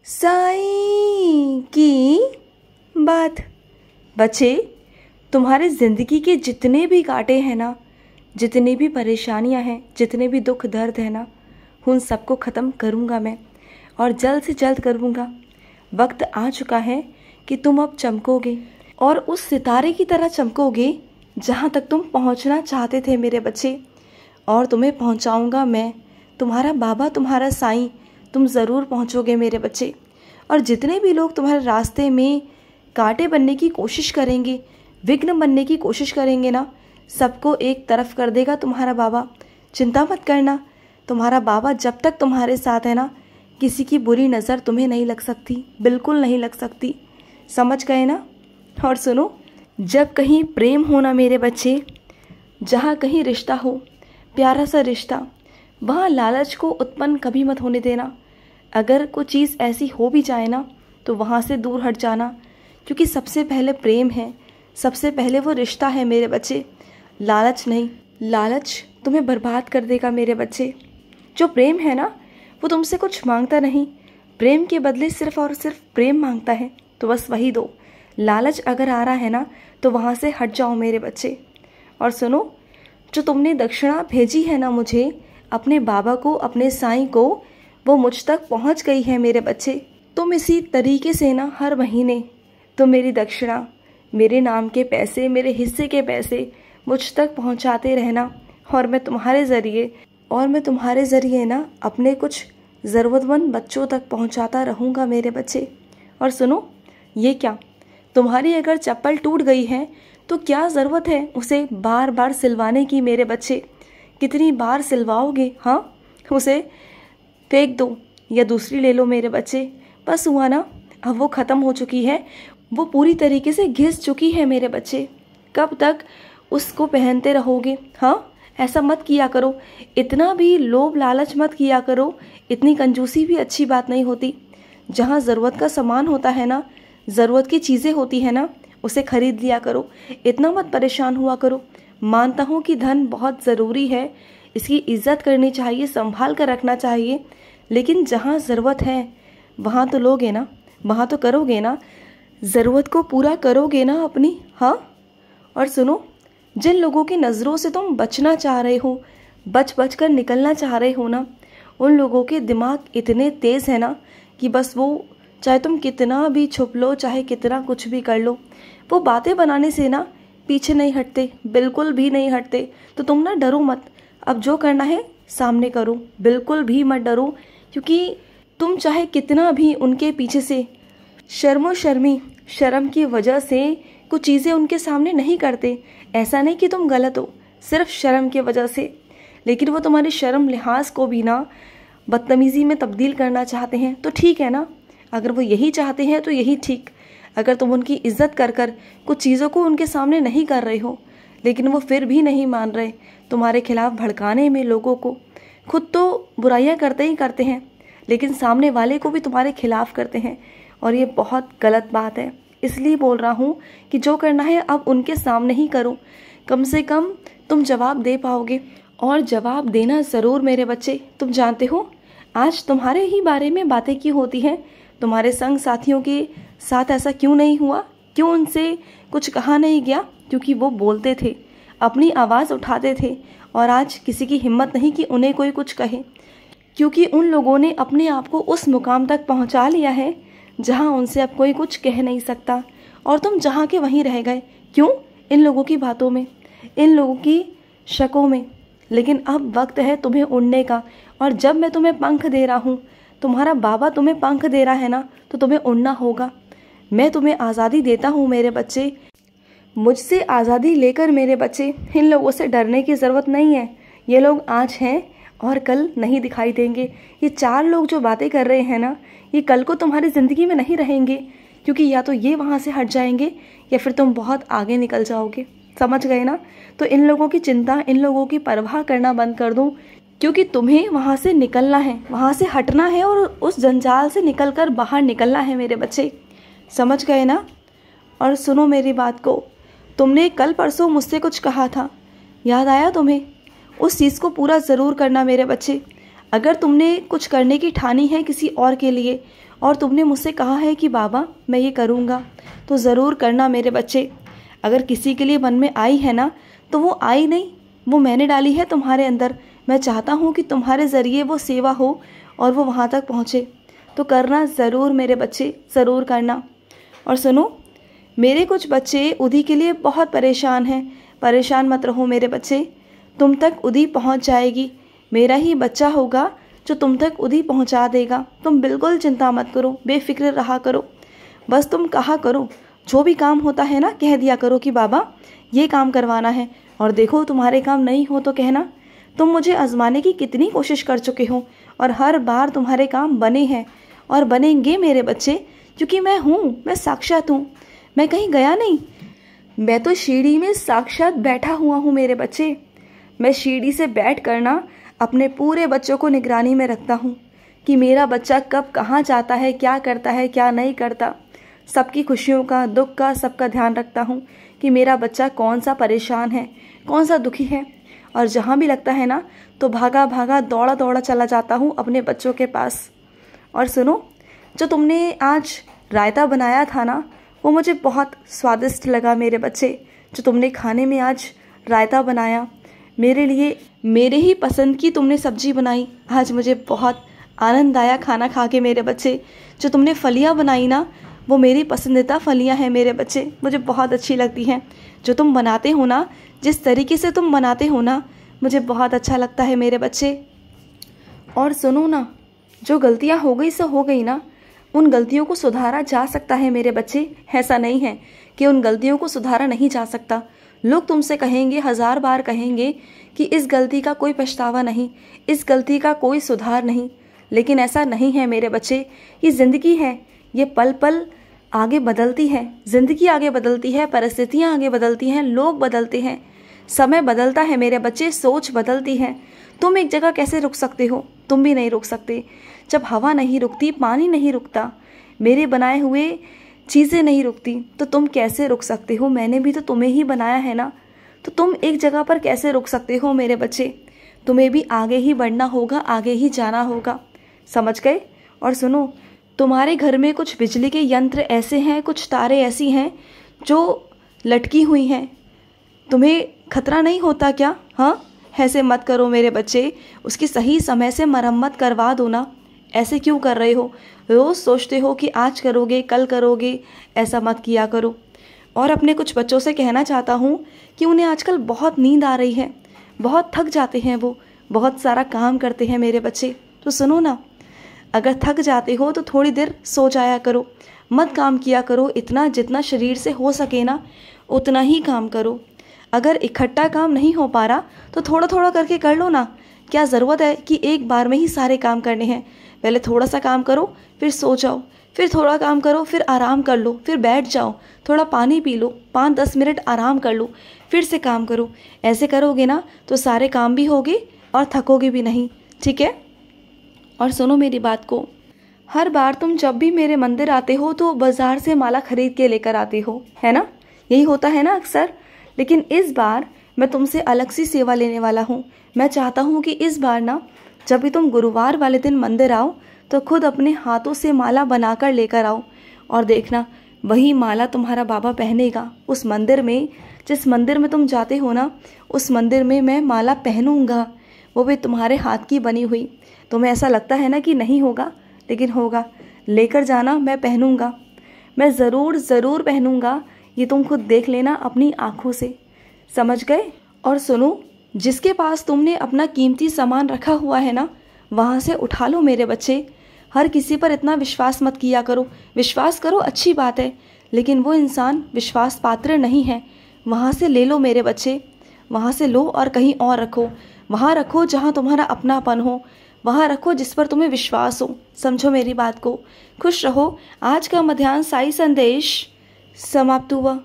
साईं की बात। बच्चे, तुम्हारे ज़िंदगी के जितने भी कांटे हैं ना, जितनी भी परेशानियां हैं, जितने भी दुख दर्द है ना, उन सबको ख़त्म करूँगा मैं, और जल्द से जल्द करूँगा। वक्त आ चुका है कि तुम अब चमकोगे और उस सितारे की तरह चमकोगे जहाँ तक तुम पहुँचना चाहते थे मेरे बच्चे। और तुम्हें पहुँचाऊँगा मैं, तुम्हारा बाबा, तुम्हारा साईं। तुम ज़रूर पहुँचोगे मेरे बच्चे। और जितने भी लोग तुम्हारे रास्ते में कांटे बनने की कोशिश करेंगे, विघ्न बनने की कोशिश करेंगे ना, सबको एक तरफ कर देगा तुम्हारा बाबा। चिंता मत करना, तुम्हारा बाबा जब तक तुम्हारे साथ है ना, किसी की बुरी नज़र तुम्हें नहीं लग सकती, बिल्कुल नहीं लग सकती। समझ गए ना? और सुनो, जब कहीं प्रेम हो ना मेरे बच्चे, जहाँ कहीं रिश्ता हो, प्यारा सा रिश्ता, वहाँ लालच को उत्पन्न कभी मत होने देना। अगर कोई चीज़ ऐसी हो भी जाए ना, तो वहाँ से दूर हट जाना, क्योंकि सबसे पहले प्रेम है, सबसे पहले वो रिश्ता है मेरे बच्चे, लालच नहीं। लालच तुम्हें बर्बाद कर देगा मेरे बच्चे। जो प्रेम है ना, वो तुमसे कुछ मांगता नहीं, प्रेम के बदले सिर्फ और सिर्फ प्रेम मांगता है, तो बस वही दो। लालच अगर आ रहा है ना, तो वहाँ से हट जाओ मेरे बच्चे। और सुनो, जो तुमने दक्षिणा भेजी है ना मुझे, अपने बाबा को, अपने साईं को, वो मुझ तक पहुँच गई है मेरे बच्चे। तुम इसी तरीके से ना हर महीने तुम मेरी दक्षिणा, मेरे नाम के पैसे, मेरे हिस्से के पैसे मुझ तक पहुँचाते रहना, और मैं तुम्हारे ज़रिए ना अपने कुछ ज़रूरतमंद बच्चों तक पहुँचाता रहूँगा मेरे बच्चे। और सुनो, ये क्या, तुम्हारी अगर चप्पल टूट गई है तो क्या ज़रूरत है उसे बार बार सिलवाने की मेरे बच्चे? कितनी बार सिलवाओगे? हाँ, उसे फेंक दो या दूसरी ले लो मेरे बच्चे। बस हुआ ना, अब वो ख़त्म हो चुकी है, वो पूरी तरीके से घिस चुकी है मेरे बच्चे। कब तक उसको पहनते रहोगे? हाँ, ऐसा मत किया करो, इतना भी लोभ लालच मत किया करो, इतनी कंजूसी भी अच्छी बात नहीं होती। जहाँ ज़रूरत का सामान होता है ना, ज़रूरत की चीज़ें होती है ना, उसे खरीद लिया करो, इतना मत परेशान हुआ करो। मानता हूँ कि धन बहुत ज़रूरी है, इसकी इज्जत करनी चाहिए, संभाल कर रखना चाहिए, लेकिन जहाँ ज़रूरत है वहाँ तो लोगे ना, वहाँ तो करोगे ना, ज़रूरत को पूरा करोगे ना अपनी। हाँ, और सुनो, जिन लोगों की नज़रों से तुम बचना चाह रहे हो, बच कर निकलना चाह रहे हो ना, उन लोगों के दिमाग इतने तेज़ है ना कि बस वो, चाहे तुम कितना भी छुप लो, चाहे कितना कुछ भी कर लो, वो बातें बनाने से ना पीछे नहीं हटते, बिल्कुल भी नहीं हटते। तो तुम ना डरो मत, अब जो करना है सामने करो, बिल्कुल भी मत डरो, क्योंकि तुम चाहे कितना भी उनके पीछे से शर्म की वजह से कुछ चीज़ें उनके सामने नहीं करते, ऐसा नहीं कि तुम गलत हो, सिर्फ शर्म की वजह से, लेकिन वो तुम्हारी शर्म लिहाज को भी ना बदतमीज़ी में तब्दील करना चाहते हैं। तो ठीक है ना, अगर वो यही चाहते हैं तो यही ठीक। अगर तुम उनकी इज्जत कर कुछ चीज़ों को उनके सामने नहीं कर रहे हो, लेकिन वो फिर भी नहीं मान रहे तुम्हारे खिलाफ भड़काने में लोगों को, खुद तो बुराइयां करते ही करते हैं, लेकिन सामने वाले को भी तुम्हारे खिलाफ करते हैं, और ये बहुत गलत बात है। इसलिए बोल रहा हूँ कि जो करना है अब उनके सामने ही करो, कम से कम तुम जवाब दे पाओगे, और जवाब देना ज़रूर मेरे बच्चे। तुम जानते हो आज तुम्हारे ही बारे में बातें क्यों होती हैं? तुम्हारे संग साथियों के साथ ऐसा क्यों नहीं हुआ? क्यों उनसे कुछ कहा नहीं गया? क्योंकि वो बोलते थे, अपनी आवाज़ उठाते थे, और आज किसी की हिम्मत नहीं कि उन्हें कोई कुछ कहे, क्योंकि उन लोगों ने अपने आप को उस मुकाम तक पहुंचा लिया है जहां उनसे अब कोई कुछ कह नहीं सकता, और तुम जहां के वहीं रह गए। क्यों? इन लोगों की बातों में, इन लोगों की शकों में। लेकिन अब वक्त है तुम्हें उड़ने का, और जब मैं तुम्हें पंख दे रहा हूँ, तुम्हारा बाबा तुम्हें पंख दे रहा है ना, तो तुम्हें उड़ना होगा। मैं तुम्हें आज़ादी देता हूँ मेरे बच्चे, मुझसे आज़ादी लेकर मेरे बच्चे। इन लोगों से डरने की ज़रूरत नहीं है, ये लोग आज हैं और कल नहीं दिखाई देंगे। ये चार लोग जो बातें कर रहे हैं ना, ये कल को तुम्हारी ज़िंदगी में नहीं रहेंगे, क्योंकि या तो ये वहाँ से हट जाएंगे या फिर तुम बहुत आगे निकल जाओगे। समझ गए ना? तो इन लोगों की चिंता, इन लोगों की परवाह करना बंद कर दो, क्योंकि तुम्हें वहाँ से निकलना है, वहाँ से हटना है, और उस जंजाल से निकलकर बाहर निकलना है मेरे बच्चे। समझ गए ना? और सुनो मेरी बात को, तुमने कल परसों मुझसे कुछ कहा था, याद आया तुम्हें? उस चीज़ को पूरा ज़रूर करना मेरे बच्चे। अगर तुमने कुछ करने की ठानी है किसी और के लिए, और तुमने मुझसे कहा है कि बाबा मैं ये करूँगा, तो ज़रूर करना मेरे बच्चे। अगर किसी के लिए मन में आई है ना, तो वो आई नहीं, वो मैंने डाली है तुम्हारे अंदर। मैं चाहता हूँ कि तुम्हारे ज़रिए वो सेवा हो और वो वहाँ तक पहुँचे। तो करना ज़रूर मेरे बच्चे, ज़रूर करना। और सुनो, मेरे कुछ बच्चे उदी के लिए बहुत परेशान हैं। परेशान मत रहो मेरे बच्चे, तुम तक उदी पहुँच जाएगी। मेरा ही बच्चा होगा जो तुम तक उदी पहुँचा देगा। तुम बिल्कुल चिंता मत करो, बेफिक्र रहा करो। बस तुम कहा करो, जो भी काम होता है ना कह दिया करो कि बाबा ये काम करवाना है। और देखो तुम्हारे काम नहीं हो तो कहना। तुम मुझे आजमाने की कितनी कोशिश कर चुके हो और हर बार तुम्हारे काम बने हैं और बनेंगे मेरे बच्चे, क्योंकि मैं हूँ, मैं साक्षात हूँ। मैं कहीं गया नहीं, मैं तो सीढ़ी में साक्षात बैठा हुआ हूँ मेरे बच्चे। मैं सीढ़ी से बैठ कर ना अपने पूरे बच्चों को निगरानी में रखता हूँ कि मेरा बच्चा कब कहाँ जाता है, क्या करता है, क्या नहीं करता। सबकी खुशियों का, दुख का, सबका ध्यान रखता हूँ कि मेरा बच्चा कौन सा परेशान है, कौन सा दुखी है। और जहाँ भी लगता है ना, तो भागा भागा दौड़ा दौड़ा चला जाता हूँ अपने बच्चों के पास। और सुनो, जो तुमने आज रायता बनाया था ना, वो मुझे बहुत स्वादिष्ट लगा मेरे बच्चे। जो तुमने खाने में आज रायता बनाया मेरे लिए, मेरे ही पसंद की तुमने सब्जी बनाई, आज मुझे बहुत आनंद आया खाना खा के मेरे बच्चे। जो तुमने फलियाँ बनाई ना, वो मेरी पसंदीदा फलियाँ हैं मेरे बच्चे, मुझे बहुत अच्छी लगती हैं। जो तुम बनाते हो ना, जिस तरीके से तुम बनाते हो ना, मुझे बहुत अच्छा लगता है मेरे बच्चे। और सुनो ना, जो गलतियाँ हो गई सो हो गई ना, उन गलतियों को सुधारा जा सकता है मेरे बच्चे। ऐसा नहीं है कि उन गलतियों को सुधारा नहीं जा सकता। लोग तुमसे कहेंगे, 1000 बार कहेंगे कि इस गलती का कोई पछतावा नहीं, इस गलती का कोई सुधार नहीं, लेकिन ऐसा नहीं है मेरे बच्चे। ये ज़िंदगी है, ये पल पल आगे बदलती है, ज़िंदगी आगे बदलती है, परिस्थितियाँ आगे बदलती हैं, लोग बदलते हैं, समय बदलता है मेरे बच्चे, सोच बदलती है। तुम एक जगह कैसे रुक सकते हो? तुम भी नहीं रुक सकते। जब हवा नहीं रुकती, पानी नहीं रुकता, मेरे बनाए हुए चीज़ें नहीं रुकती, तो तुम कैसे रुक सकते हो? मैंने भी तो तुम्हें ही बनाया है ना, तो तुम एक जगह पर कैसे रुक सकते हो मेरे बच्चे? तुम्हें भी आगे ही बढ़ना होगा, आगे ही जाना होगा, समझ गए? और सुनो, तुम्हारे घर में कुछ बिजली के यंत्र ऐसे हैं, कुछ तारें ऐसी हैं जो लटकी हुई हैं, तुम्हें खतरा नहीं होता क्या? हाँ, ऐसे मत करो मेरे बच्चे, उसकी सही समय से मरम्मत करवा दो ना। ऐसे क्यों कर रहे हो? रोज़ सोचते हो कि आज करोगे, कल करोगे, ऐसा मत किया करो। और अपने कुछ बच्चों से कहना चाहता हूँ कि उन्हें आजकल बहुत नींद आ रही है, बहुत थक जाते हैं, वो बहुत सारा काम करते हैं मेरे बच्चे। तो सुनो ना, अगर थक जाते हो तो थोड़ी देर सो जाया करो, मत काम किया करो। इतना जितना शरीर से हो सके ना, उतना ही काम करो। अगर इकट्ठा काम नहीं हो पा रहा तो थोड़ा थोड़ा करके कर लो ना। क्या ज़रूरत है कि एक बार में ही सारे काम करने हैं? पहले थोड़ा सा काम करो, फिर सो जाओ, फिर थोड़ा काम करो, फिर आराम कर लो, फिर बैठ जाओ, थोड़ा पानी पी लो, 5-10 मिनट आराम कर लो, फिर से काम करो। ऐसे करोगे ना तो सारे काम भी होगे और थकोगे भी नहीं, ठीक है? और सुनो मेरी बात को, हर बार तुम जब भी मेरे मंदिर आते हो तो बाज़ार से माला खरीद के लेकर आते हो, है ना? यही होता है ना अक्सर। लेकिन इस बार मैं तुमसे अलग सी सेवा लेने वाला हूँ। मैं चाहता हूँ कि इस बार ना, जब भी तुम गुरुवार वाले दिन मंदिर आओ तो खुद अपने हाथों से माला बनाकर लेकर आओ। और देखना, वही माला तुम्हारा बाबा पहनेगा उस मंदिर में। जिस मंदिर में तुम जाते हो ना, उस मंदिर में मैं माला पहनूंगा, वो भी तुम्हारे हाथ की बनी हुई। तुम्हें ऐसा लगता है ना कि नहीं होगा, लेकिन होगा। लेकर जाना, मैं पहनूंगा, मैं ज़रूर ज़रूर पहनूंगा। ये तुम खुद देख लेना अपनी आँखों से, समझ गए? और सुनो, जिसके पास तुमने अपना कीमती सामान रखा हुआ है ना, वहाँ से उठा लो मेरे बच्चे। हर किसी पर इतना विश्वास मत किया करो। विश्वास करो, अच्छी बात है, लेकिन वो इंसान विश्वास पात्र नहीं है। वहाँ से ले लो मेरे बच्चे, वहाँ से लो और कहीं और रखो। वहाँ रखो जहाँ तुम्हारा अपनापन हो, वहाँ रखो जिस पर तुम्हें विश्वास हो। समझो मेरी बात को। खुश रहो। आज का मध्याह्न साई संदेश समाप्त हुआ।